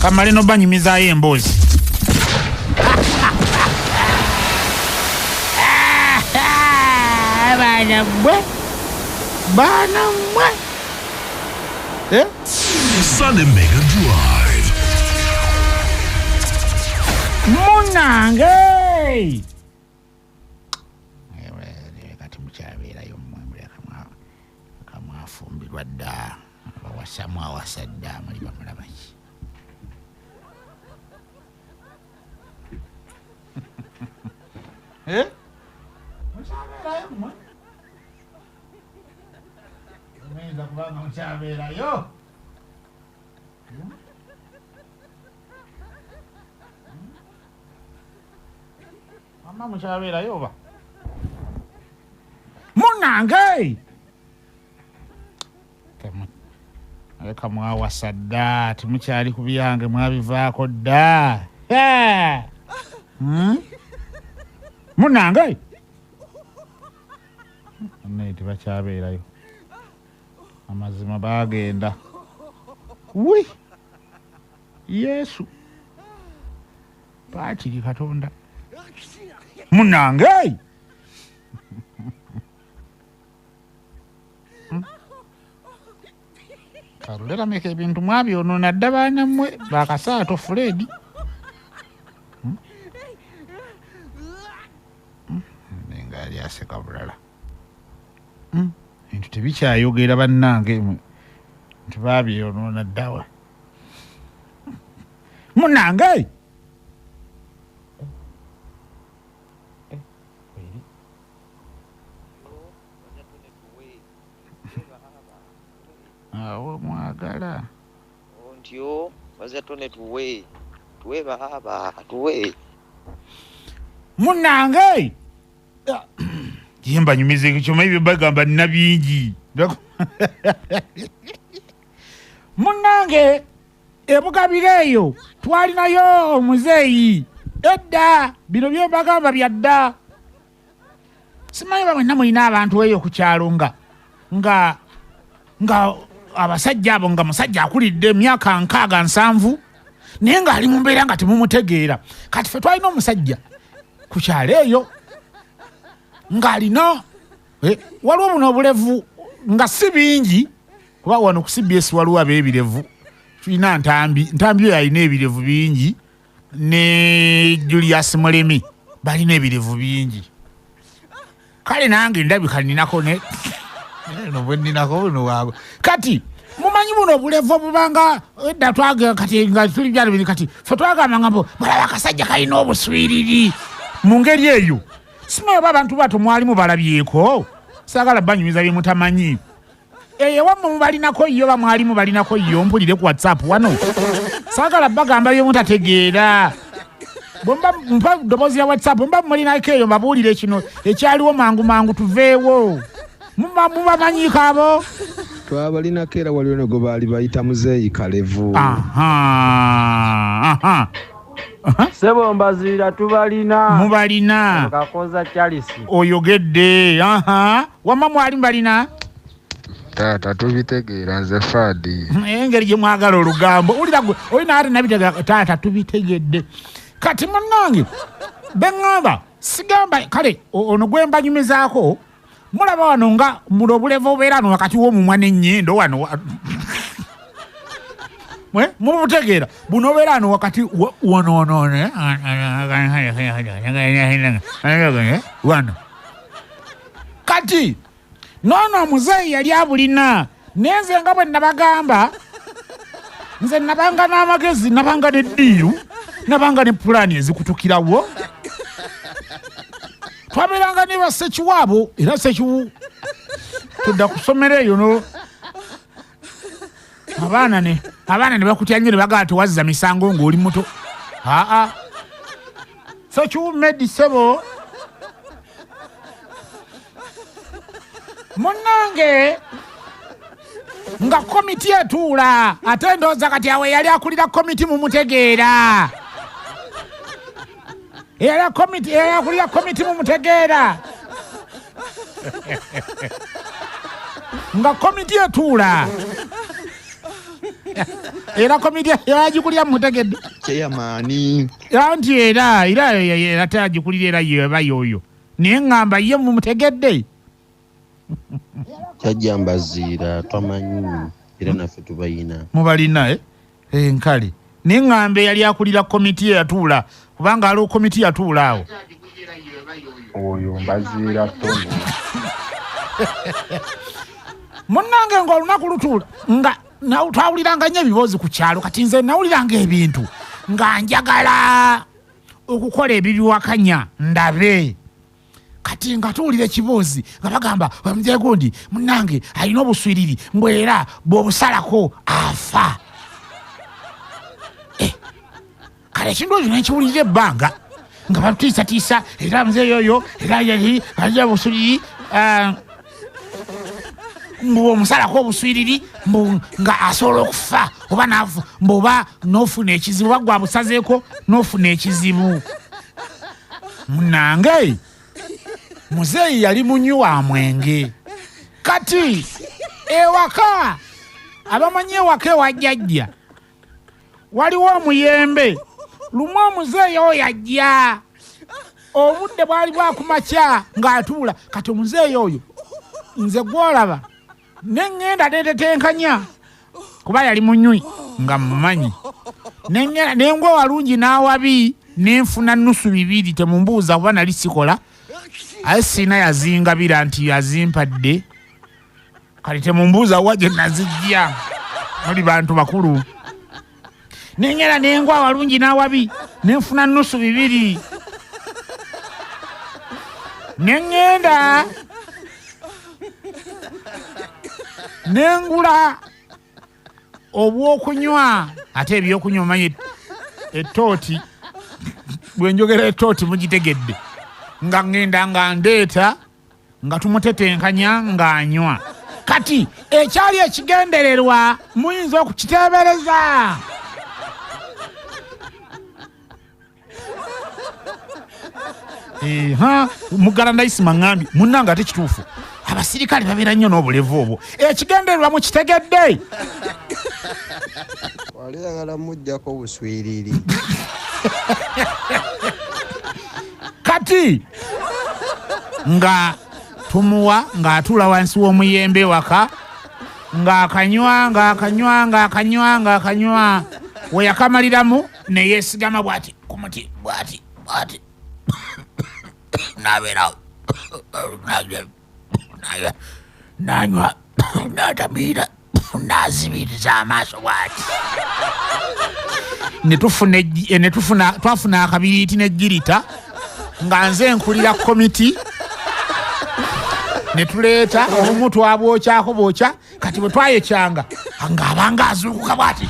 kamale no banyumizaayo emboozi. Baana mmwe. Sunday Mega Drive. Munange. Kati mukyabeerayo mmwe kamwafumbirwa dda abawasamu awasadda muli bamulaba ki? Mukyabeerayo mmwe? Muyinza kubanga mukyabeerayo? Mama mukyabeerayo oba? Munange! Leka mwawasa dda, temukyali ku byange mwabivaako dda. Munange! Naye tebakyabeerayo. Amazima baagenda. Wi! Yesu! Paakiri Katonda. Munange! Karolera meka ebintu mwabyonoona dda baana mmwe bakasaato Fred. Nenga ali aseka bulala. Ebintu tebikyayogera bannange nti babyonoona ddawa. Munange! Awo mwagala. Ontyo Mbaziira Tonny tuwe baba tuwe. Munange! Jimba nyumize kichoma hivyo bagamba nina bingi. Munange ebugabireyo twalinayo omuzeeyi edda bino byo bagamba byadda. Simanyi bamwe namulina abantu eyo ku kyalo nga abasajja abo nga musajja akulidde emyaka 67 naye nga ali mu mbeera nga temumutegeera. Kati ffe twalina omusajja ku kyalo eyo ng'alina waliwo buno obulevu nga si bingi kuba wano ku CBS waliwo ab'ebirevu tulina ntambi oyo alina ebirevu bingi ne Julius Mulemi balina ebirevu bingi. Kale nange ndabika ninako ne bweninako buno waago kati mumanyi buno obulevu obubanga edda twagera kati nga tuli byalo biri kati ffe twagamba nga balaba akasajja kalina obuswiriri mu ngeri eyo. Simanyi oba abantu bato mwalimu balabyeko saagala banyumiza bye mutamanyi. Ewammwe mubalinako yo oba mwalimu balinako yo mpulire ku WhatsApp wano saagala bagamba bye mutategeera. Bomba mpa ddoboozi ya WhatsApp mba mulinako eyo mbabuulire kino ekyaliwo mangu tuveewo. Mubamanyiko abo? Twabalinako era waliwo nego baali bayita muzeeyi Kalevu. Sebo Mbaziira tubalina. Mubalina. Kakoza Charles. Oyogedde. Wamma mwali mbalina? Taata tubitegeera nze Fadi. Engeri gye mwagala olugambo. Olina ate nabitegeera taata tubitegedde. Kati munnange beŋŋamba sigamba kale ono gwe mbanyumizaako mulaba wano nga muno obulevu obeera wano wakati w'omumwa n'ennyindo wano mubutegeera buno obeera wano wakati wano kati noono omuzeeyi yali abulina naye nze nga bwe nabagamba nze nabanga n'amagezi nabanga n'eddiiru nabanga ne pulaani ezikutukirawo. Twabeeranga ne bassekiwaabo era sekiwu tudda ku ssomero eyo no abaana ne bakutya nnyo ne bagala tewazza misango ng'oli muto. Sekiwu Medi Sebo munnange nga komiti etuula ate ndowooza kati awe yali akulira komiti mumutegeera. Akulira komiti mumutegeera. Nga komiti etuula era komiti yagikulira mutegedde Chairman. anti era tagikulira era yeba yoyo naye ngamba ye mumutegedde Kyajja Mbaziira twamanyi era naffe tubayina. mubalina nkale naye ngamba yali akulira komiti yatuula kubanga aliwo komiti yatuula awo Oyo Mbaziira Tonny. munnange ng'olunaku lutuula nga twawuliranga nnyo ebibuuzi ku kyalo kati nze nawuliranga ebintu nga njagala okukola ebibiwakanya ndabe kati nga tuwulira ekibuuzi nga bagamba omuzeeyi gundi munnange alina obuswiriri mbwera bw'obusalako afa kale ekintu ekyo nekiwulira ebbanga nga batutiisatiisa era muzeeyi oyo era yali alina obuswiriri omusalako obuswiriri nga asobola okufa oba nafa mboba n'ofuna ekizibu oba gwa busazeeko n'ofuna ekizibu munnange muzeeyi yali munywi wa mwenge kati ewaka abamanyi ewaka ewajjajja waliwo omuyembe lumu omuzeeyi oyo yajja obudde bwali bwakumakya ng'atuula kati omuzeeyi oyo nze gwolaba neŋŋenda netetenkanya kuba yali munywi nga mumanyi nengwa walungi n'awabi nenfuna nusu 2 temumbuuza kuba nali sikola aye siina yazingabira nti yazimpadde kale temumbuuza wa gye nazijja muli bantu bakulu neŋŋenda nengwa walungi n'awabi nenfuna nusu 2 neŋŋenda nengula obwokunywa ate ebyokunywa omanyi ettooti bwenjogera ettooti mugitegedde nga ŋŋenda nga ndeeta nga tumutetenkanya ng'anywa kati ekyali ekigendererwa muyinza okukiteebereza mugala ndayisima ŋŋambye munnanga ate kituufu abasirikale babeera nnyo n'obulevu obwo ekigendererwa mukitegedde Wali ayagala mujjako buswiriri. kati nga tumuwa ng'atuula wansi w'omuyembe waka ng'akanywa we yakamaliramu ne yeesigama bw'ati ku muti bw'ati nabeerawo nanywa natamiira nazibiriza amaaso bw'ati twafuna akabiriiti n'ejjirita nga nze nkulira komiti ne tuleeta obumu twabwokyako bwokya kati bwe twayekyanga ng'abanga azuukuka bw'ati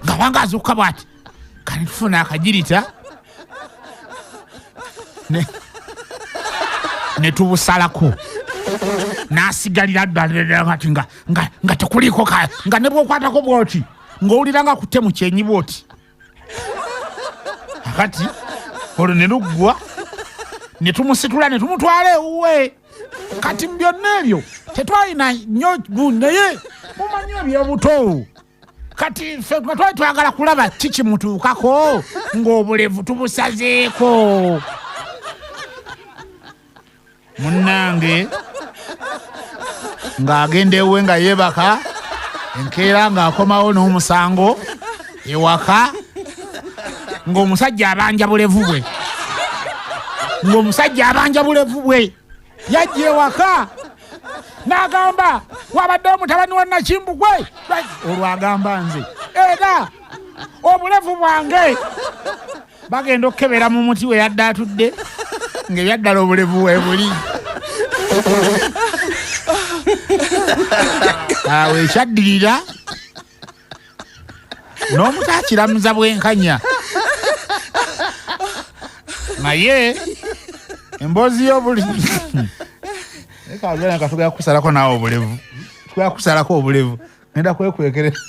ng'abanga azuukuka bw'ati kati tufuna akajirita ne tubusalako n'asigalira ddala kati nga tekuliiko nga ne bw'okwatako bw'oti ng'owulira nga kutte mu kyenyi bw'oti akati olwo ne luggwa ne tumusitula ne tumutwala ewuwe kati mu byonna ebyo tetwalina nnyo naye mumanyi ebyobuto kati ffe nga twali twagala kulaba kikimutuukako ng'obulevu tubusazeeko munnange ng'agenda ewuwe nga yeebaka enkeera ng'akomawo n'omusango ewaka ng'omusajja abanja bulevu bwe yajja ewaka n'agamba wabadde omutabani wa Nakimbugwe olwo agamba nze era obulevu bwange bagenda okukebera mu muti we yadde atudde ng'ebyaddala obulevu we buli awo ekyaddirira n'omutakiramuza bwenkanya naye emboozi y'obuli ekagenda nga tugenda kusalako naawe obulevu ngenda kwekwekerera